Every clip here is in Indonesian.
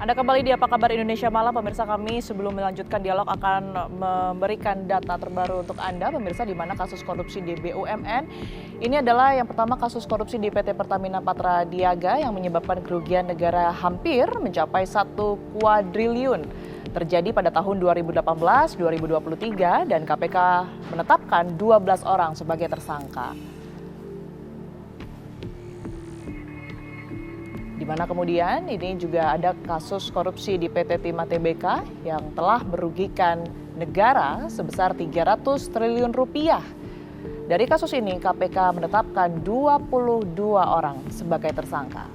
Anda kembali di Apa Kabar Indonesia Malam, pemirsa. Kami sebelum melanjutkan dialog akan memberikan data terbaru untuk Anda, pemirsa, di mana kasus korupsi di BUMN. Ini adalah yang pertama kasus korupsi di PT Pertamina Patra Niaga yang menyebabkan kerugian negara hampir mencapai 1 kuadriliun. Terjadi pada tahun 2018-2023 dan KPK menetapkan 12 orang sebagai tersangka. Di mana kemudian ini juga ada kasus korupsi di PT Timah Tbk yang telah merugikan negara sebesar 300 triliun rupiah. Dari kasus ini KPK menetapkan 22 orang sebagai tersangka.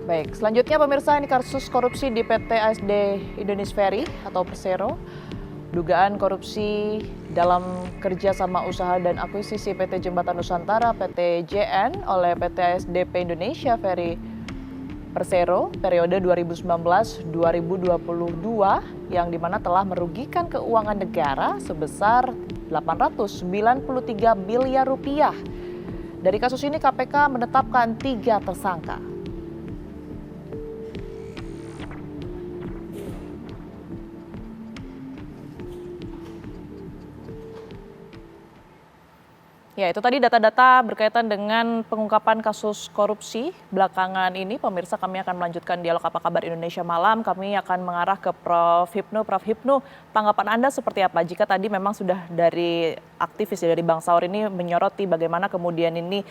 Baik, selanjutnya pemirsa, ini kasus korupsi di PT ASD Indonesia Ferry atau Persero. Dugaan korupsi dalam kerjasama usaha dan akuisisi PT Jembatan Nusantara PT JN oleh PT ASDP Indonesia Ferry Persero periode 2019-2022 yang dimana telah merugikan keuangan negara sebesar 893 miliar rupiah. Dari kasus ini KPK menetapkan 3 tersangka. Ya, itu tadi data-data berkaitan dengan pengungkapan kasus korupsi belakangan ini. Pemirsa, kami akan melanjutkan dialog Apa Kabar Indonesia Malam. Kami akan mengarah ke Prof. Hipnu. Prof. Hipnu, tanggapan Anda seperti apa? Jika tadi memang sudah dari aktivis dari Bang Saur ini menyoroti bagaimana kemudian ini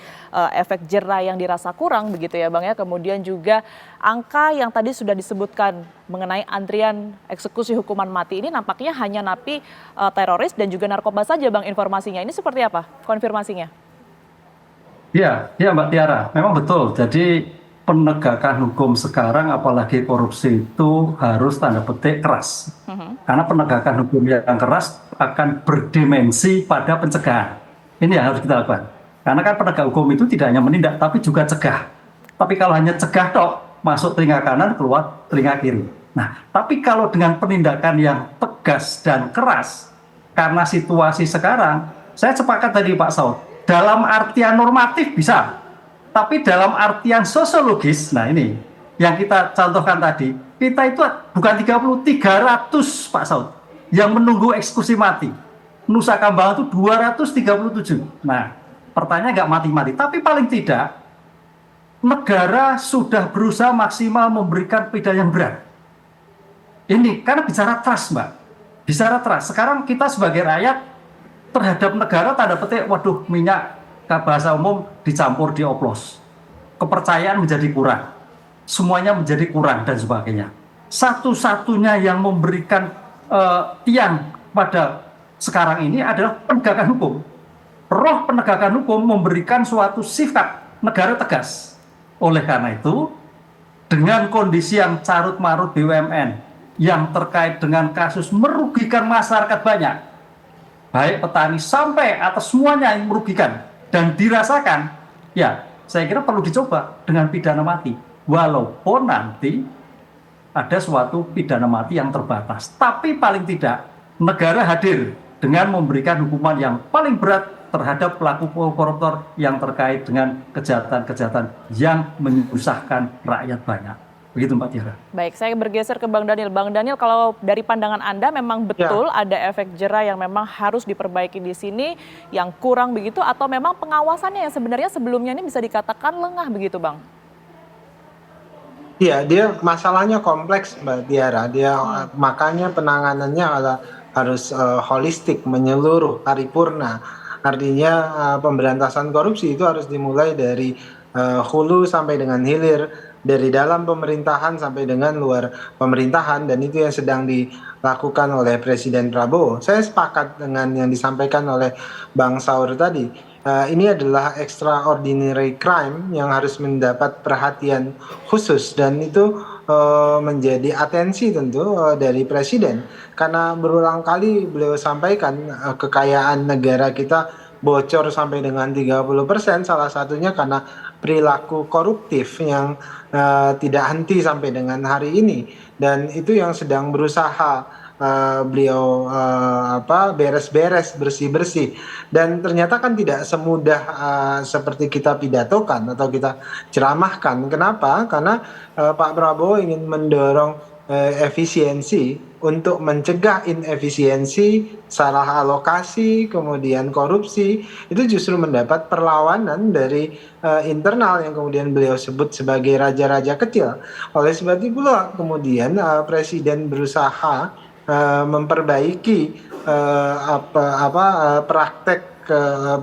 efek jera yang dirasa kurang begitu ya Bang ya. Kemudian juga angka yang tadi sudah disebutkan mengenai antrian eksekusi hukuman mati ini nampaknya hanya napi teroris dan juga narkoba saja Bang informasinya. Ini seperti apa konfirmasinya? Iya, iya Mbak Tiara, memang betul. Jadi penegakan hukum sekarang apalagi korupsi itu harus tanda petik keras. Karena penegakan hukum yang keras akan berdimensi pada pencegahan. Ini yang harus kita lakukan. Karena kan penegak hukum itu tidak hanya menindak tapi juga cegah. Tapi kalau hanya cegah tok, masuk telinga kanan, keluar telinga kiri. Nah, tapi kalau dengan penindakan yang tegas dan keras, karena situasi sekarang, saya sepakat tadi Pak Saud, dalam artian normatif bisa, tapi dalam artian sosiologis, nah ini yang kita contohkan tadi, kita itu bukan 30, 300 Pak Saud, yang menunggu eksekusi mati. Nusa Kambangan itu 237. Nah, pertanyaan nggak mati-mati, tapi paling tidak, negara sudah berusaha maksimal memberikan pidana yang berat. Ini karena bicara trust Mbak, bicara trust. Sekarang kita sebagai rakyat terhadap negara tanda petik, waduh minyak bahasa umum dicampur dioplos. Kepercayaan menjadi kurang, semuanya menjadi kurang dan sebagainya. Satu-satunya yang memberikan tiang pada sekarang ini adalah penegakan hukum. Roh penegakan hukum memberikan suatu sifat negara tegas. Oleh karena itu, dengan kondisi yang carut-marut BUMN, yang terkait dengan kasus merugikan masyarakat banyak, baik petani sampai atas semuanya yang merugikan dan dirasakan, ya saya kira perlu dicoba dengan pidana mati. Walaupun nanti ada suatu pidana mati yang terbatas. Tapi paling tidak negara hadir dengan memberikan hukuman yang paling berat terhadap pelaku koruptor yang terkait dengan kejahatan-kejahatan yang menyusahkan rakyat banyak. Begitu Mbak Tiara. Baik, saya bergeser ke Bang Daniel. Bang Daniel, kalau dari pandangan Anda memang betul ada efek jera yang memang harus diperbaiki di sini, yang kurang begitu, atau memang pengawasannya yang sebenarnya sebelumnya ini bisa dikatakan lengah begitu Bang? Iya, dia masalahnya kompleks Mbak Tiara. Makanya penanganannya harus holistik, menyeluruh, paripurna. Artinya pemberantasan korupsi itu harus dimulai dari hulu sampai dengan hilir, dari dalam pemerintahan sampai dengan luar pemerintahan, dan itu yang sedang dilakukan oleh Presiden Prabowo. Saya sepakat dengan yang disampaikan oleh Bang Saur tadi. Ini adalah extraordinary crime yang harus mendapat perhatian khusus, dan itu menjadi atensi tentu dari Presiden, karena berulang kali beliau sampaikan kekayaan negara kita bocor sampai dengan 30%, salah satunya karena perilaku koruptif yang tidak henti sampai dengan hari ini, dan itu yang sedang berusaha beliau beres-beres, bersih-bersih. Dan ternyata kan tidak semudah seperti kita pidatokan atau kita ceramahkan. Kenapa? Karena Pak Prabowo ingin mendorong efisiensi untuk mencegah inefisiensi, salah alokasi, kemudian korupsi, itu justru mendapat perlawanan dari internal yang kemudian beliau sebut sebagai raja-raja kecil. Oleh sebab itu pula kemudian Presiden berusaha memperbaiki praktek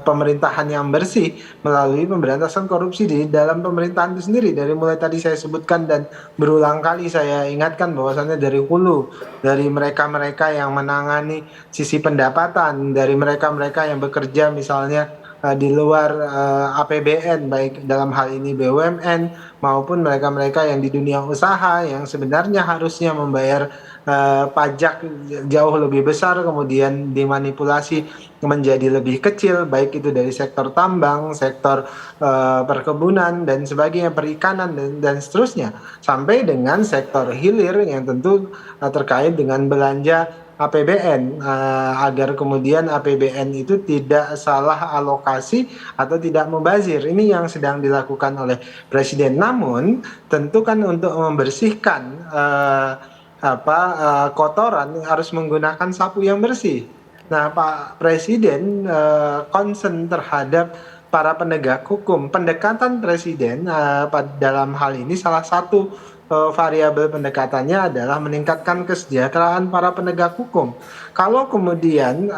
pemerintahan yang bersih melalui pemberantasan korupsi di dalam pemerintahan itu sendiri. Dari mulai tadi saya sebutkan dan berulang kali saya ingatkan bahwasannya dari hulu, dari mereka-mereka yang menangani sisi pendapatan, dari mereka-mereka yang bekerja misalnya di luar APBN, baik dalam hal ini BUMN maupun mereka-mereka yang di dunia usaha yang sebenarnya harusnya membayar pajak jauh lebih besar kemudian dimanipulasi menjadi lebih kecil, baik itu dari sektor tambang, sektor perkebunan dan sebagainya, perikanan dan seterusnya, sampai dengan sektor hilir yang tentu terkait dengan belanja APBN, agar kemudian APBN itu tidak salah alokasi atau tidak mubazir. Ini yang sedang dilakukan oleh Presiden. Namun tentu kan untuk membersihkan kotoran harus menggunakan sapu yang bersih. Nah, Pak Presiden concern terhadap para penegak hukum. Pendekatan Presiden dalam hal ini salah satu variabel pendekatannya adalah meningkatkan kesejahteraan para penegak hukum. Kalau kemudian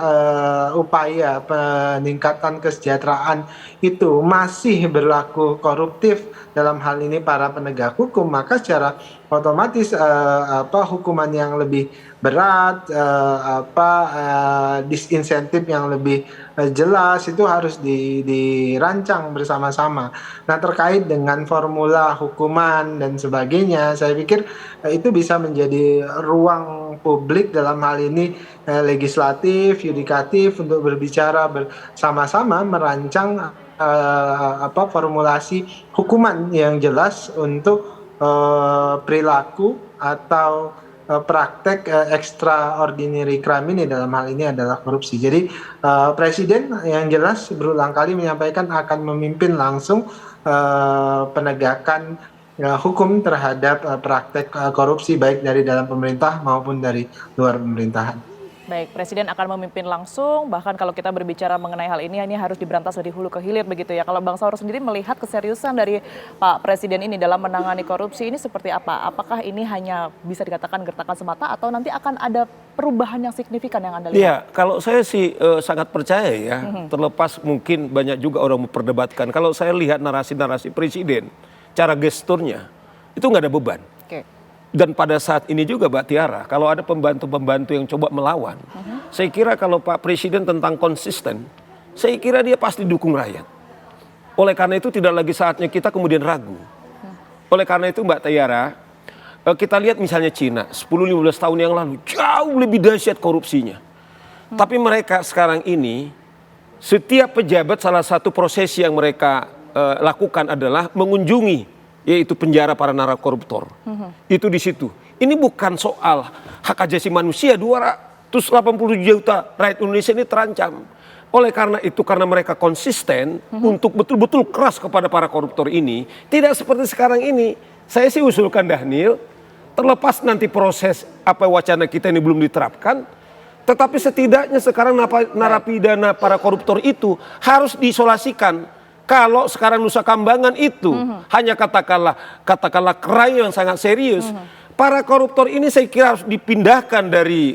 upaya peningkatan kesejahteraan itu masih berlaku koruptif dalam hal ini para penegak hukum, maka secara otomatis hukuman yang lebih berat, disinsentif yang lebih jelas itu harus dirancang bersama-sama. Nah, terkait dengan formula hukuman dan sebagainya, saya pikir itu bisa menjadi ruang publik dalam hal ini legislatif, yudikatif untuk berbicara bersama-sama merancang formulasi hukuman yang jelas untuk perilaku atau praktek extraordinary crime ini, dalam hal ini adalah korupsi. Jadi Presiden yang jelas berulang kali menyampaikan akan memimpin langsung penegakan hukum terhadap praktek korupsi baik dari dalam pemerintah maupun dari luar pemerintahan. Baik, Presiden akan memimpin langsung, bahkan kalau kita berbicara mengenai hal ini harus diberantas dari hulu ke hilir begitu ya. Kalau Bang Saur sendiri melihat keseriusan dari Pak Presiden ini dalam menangani korupsi ini seperti apa? Apakah ini hanya bisa dikatakan gertakan semata atau nanti akan ada perubahan yang signifikan yang Anda lihat? Iya, kalau saya sih sangat percaya ya, terlepas mungkin banyak juga orang memperdebatkan. Kalau saya lihat narasi-narasi Presiden, cara gesturnya, itu nggak ada beban. Oke. Dan pada saat ini juga Mbak Tiara, kalau ada pembantu-pembantu yang coba melawan, saya kira kalau Pak Presiden tentang konsisten, saya kira dia pasti dukung rakyat. Oleh karena itu tidak lagi saatnya kita kemudian ragu. Oleh karena itu Mbak Tiara, kita lihat misalnya Cina, 10-15 tahun yang lalu jauh lebih dahsyat korupsinya. Tapi mereka sekarang ini, setiap pejabat salah satu prosesi yang mereka lakukan adalah mengunjungi yaitu penjara para narapidana. Itu di situ. Ini bukan soal hak asasi manusia, 280 juta rakyat Indonesia ini terancam. Oleh karena itu, karena mereka konsisten untuk betul-betul keras kepada para koruptor ini, tidak seperti sekarang ini. Saya sih usulkan Dhanil, terlepas nanti proses wacana kita ini belum diterapkan, tetapi setidaknya sekarang narapidana para koruptor itu harus diisolasikan. Kalau sekarang Nusa Kambangan itu hanya katakanlah crime yang sangat serius, para koruptor ini saya kira harus dipindahkan dari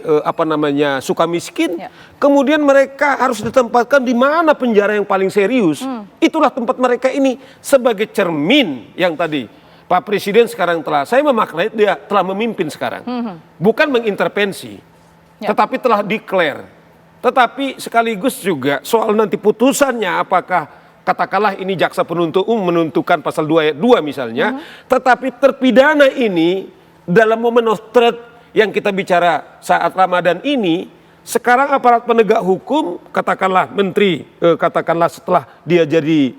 Sukamiskin, kemudian mereka harus ditempatkan di mana penjara yang paling serius. Itulah tempat mereka ini sebagai cermin yang tadi Pak Presiden sekarang saya memaknai dia telah memimpin sekarang, bukan mengintervensi, tetapi telah declare. Tetapi sekaligus juga soal nanti putusannya apakah katakanlah ini jaksa penuntut umum menentukan pasal 2 ayat 2 misalnya, tetapi terpidana ini dalam momen of truth yang kita bicara saat Ramadan ini, sekarang aparat penegak hukum, katakanlah menteri, katakanlah setelah dia jadi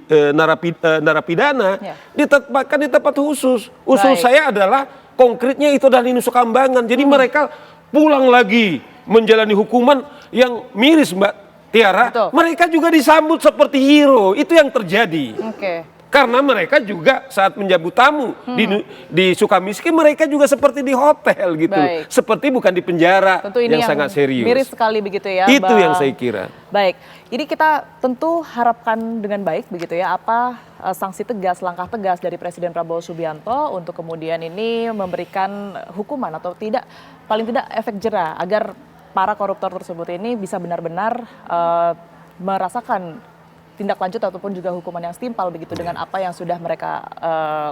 narapidana, ditempatkan di tempat khusus. Usul saya adalah konkretnya itu adalah Nusa Kambangan. Jadi mereka pulang lagi menjalani hukuman yang miris Mbak Tiara. Betul. Mereka juga disambut seperti hero, itu yang terjadi. Oke. Karena mereka juga saat menjamu tamu di Sukamiskin, mereka juga seperti di hotel gitu. Baik. Seperti bukan di penjara Tentu ini yang sangat serius. miris sekali begitu ya, Itu Bang. yang saya kira. Baik, ini kita tentu harapkan dengan baik begitu ya, apa sanksi tegas, langkah tegas dari Presiden Prabowo Subianto untuk kemudian ini memberikan hukuman atau tidak, paling tidak efek jera agar para koruptor tersebut ini bisa benar-benar merasakan tindak lanjut ataupun juga hukuman yang setimpal begitu dengan apa yang sudah mereka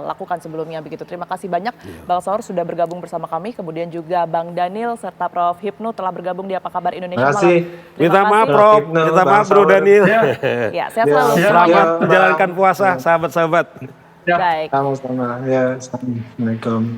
lakukan sebelumnya begitu. Terima kasih banyak Bang Saur sudah bergabung bersama kami, kemudian juga Bang Daniel serta Prof. Hipnu telah bergabung di Apa Kabar Indonesia Terima kasih. Malam. Minta Terima maaf kasih. Prof, Hipnu, minta Bang maaf Bro Saur. Daniel. Ya, sehat selalu. Ya, Selamat Ya, menjalankan Bang. puasa sahabat-sahabat. Ya. Baik. Sama-sama. Ya, Assalamualaikum.